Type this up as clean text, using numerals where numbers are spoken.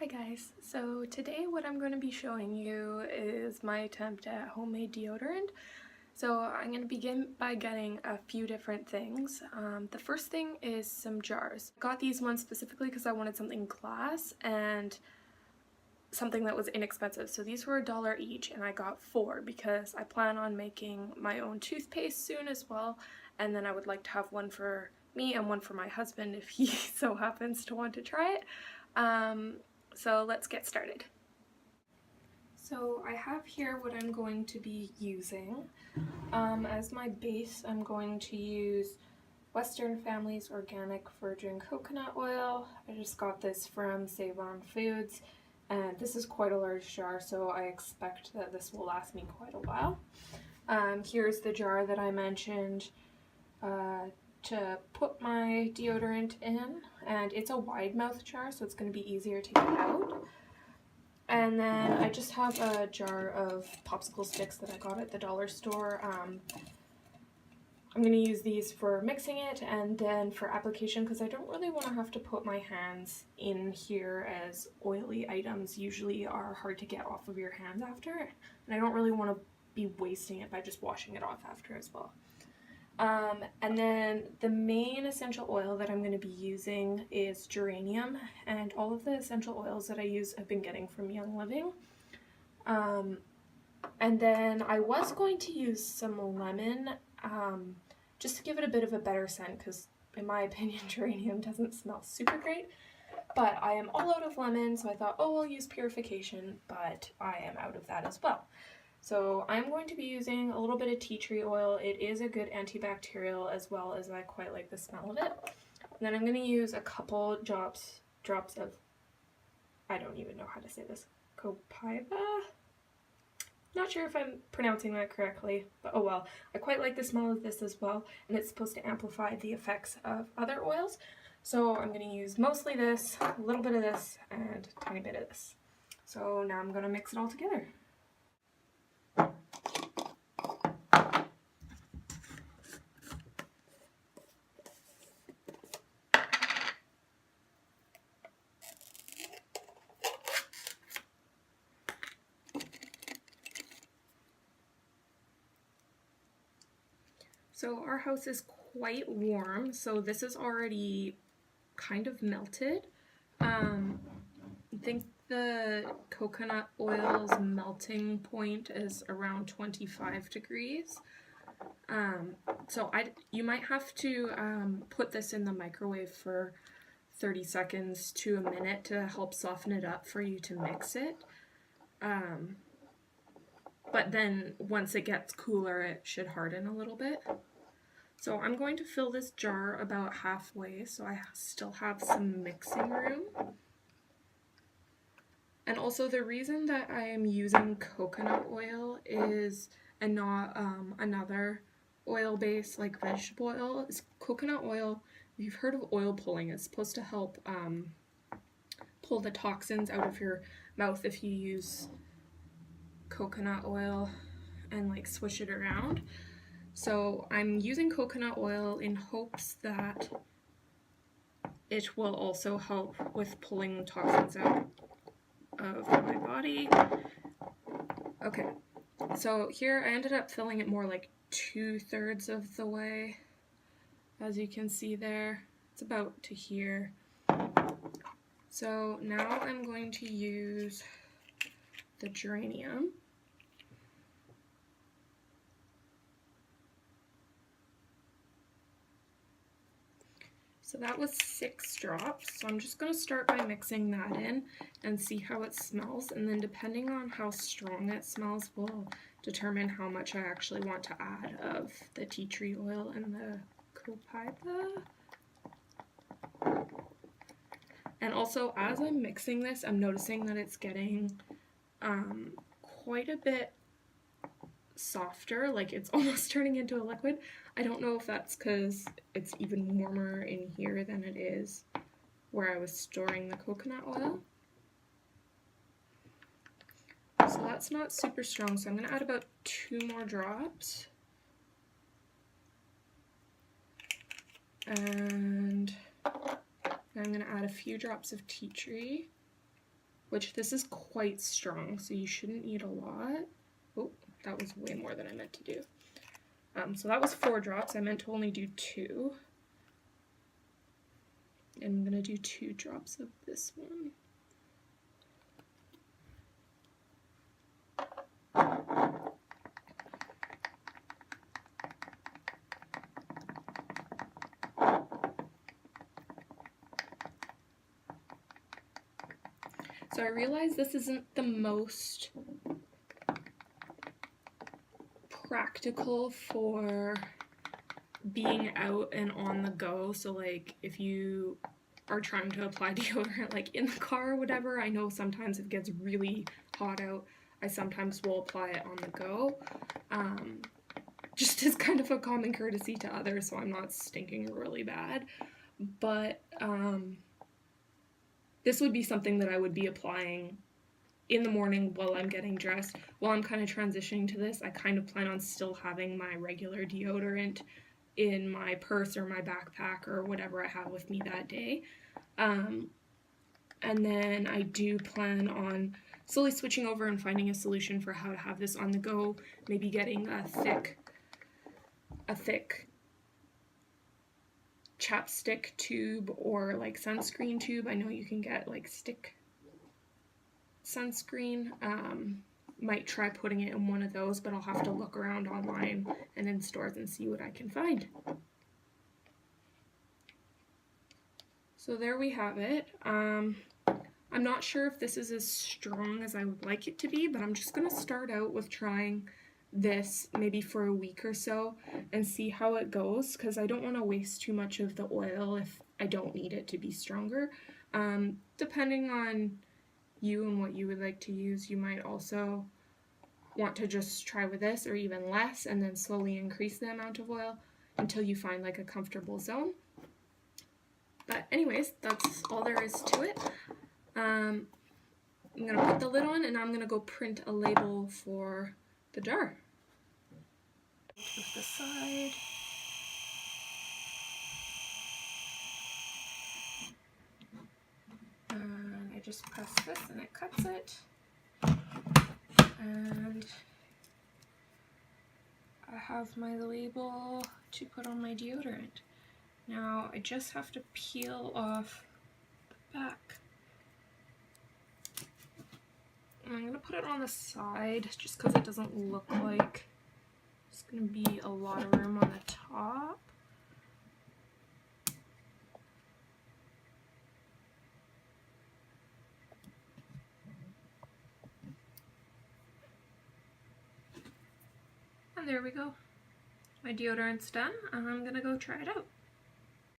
Hi guys, so today what I'm going to be showing you is my attempt at homemade deodorant. So I'm going to begin by getting a few different things. The first thing is some jars. I got these ones specifically because I wanted something glass and something that was inexpensive. So these were $1 each and I got 4 because I plan on making my own toothpaste soon as well, and then I would like to have one for me and one for my husband if he so happens to want to try it. So let's get started. So I have here what I'm going to be using. As my base, I'm going to use Western Family's Organic Virgin Coconut Oil. I just got this from Save On Foods, and this is quite a large jar, so I expect that this will last me quite a while. Here's the jar that I mentioned to put my deodorant in, and it's a wide mouth jar, so it's going to be easier to get out. And then I just have a jar of popsicle sticks that I got at the dollar store. I'm going to use these for mixing it and then for application, because I don't really want to have to put my hands in here, as oily items usually are hard to get off of your hands after, and I don't really want to be wasting it by just washing it off after as well. And then the main essential oil that I'm going to be using is geranium, and all of the essential oils that I use I've been getting from Young Living. And then I was going to use some lemon, just to give it a bit of a better scent, because in my opinion geranium doesn't smell super great. But I am all out of lemon, so I thought, oh, I'll use purification, but I am out of that as well. So I'm going to be using a little bit of tea tree oil. It is a good antibacterial, as well as I quite like the smell of it. And then I'm going to use a couple drops of, I don't even know how to say this, copaiba? Not sure if I'm pronouncing that correctly, but oh well. I quite like the smell of this as well, and it's supposed to amplify the effects of other oils. So I'm going to use mostly this, a little bit of this, and a tiny bit of this. So now I'm going to mix it all together. So our house is quite warm, so this is already kind of melted. I think the coconut oil's melting point is around 25 degrees. So you might have to put this in the microwave for 30 seconds to a minute to help soften it up for you to mix it. But then once it gets cooler, it should harden a little bit. So I'm going to fill this jar about halfway, so I still have some mixing room. And also the reason that I am using coconut oil is, and not another oil base like vegetable oil, is coconut oil. If you've heard of oil pulling, it's supposed to help pull the toxins out of your mouth if you use coconut oil and like swish it around. So I'm using coconut oil in hopes that it will also help with pulling toxins out of my body. Okay, so here I ended up filling it more like 2/3 of the way. As you can see there, it's about to here. So now I'm going to use the geranium. So that was 6 drops, so I'm just going to start by mixing that in and see how it smells, and then depending on how strong it smells will determine how much I actually want to add of the tea tree oil and the copaiba. And also, as I'm mixing this, I'm noticing that it's getting quite a bit softer, like it's almost turning into a liquid. I don't know if that's because it's even warmer in here than it is where I was storing the coconut oil. So that's not super strong, so I'm going to add about 2 more drops. And I'm going to add a few drops of tea tree. which this is quite strong, so you shouldn't need a lot. Oh, that was way more than I meant to do. So that was 4 drops. I meant to only do 2. And I'm going to do 2 drops of this one. So I realize this isn't the most practical for being out and on the go. So like if you are trying to apply deodorant like in the car or whatever, I know sometimes it gets really hot out. I sometimes will apply it on the go. Just as kind of a common courtesy to others, so I'm not stinking really bad. But this would be something that I would be applying in the morning while I'm getting dressed. While I'm kind of transitioning to this, I kind of plan on still having my regular deodorant in my purse or my backpack or whatever I have with me that day. And then I do plan on slowly switching over and finding a solution for how to have this on the go, maybe getting a thick chapstick tube or like sunscreen tube. I know you can get like stick sunscreen. Might try putting it in one of those, but I'll have to look around online and in stores and see what I can find. So there we have it. I'm not sure if this is as strong as I would like it to be, but I'm just going to start out with trying this maybe for a week or so and see how it goes, because I don't want to waste too much of the oil if I don't need it to be stronger. Depending on you and what you would like to use, you might also want to just try with this or even less and then slowly increase the amount of oil until you find like a comfortable zone. But anyways, that's all there is to it. I'm going to put the lid on and I'm going to go print a label for the jar. To the side. And I just press this and it cuts it. And I have my label to put on my deodorant. Now I just have to peel off the back. And I'm going to put it on the side just because it doesn't look like there's going to be a lot of room on the top. And there we go. My deodorant's done, and I'm going to go try it out.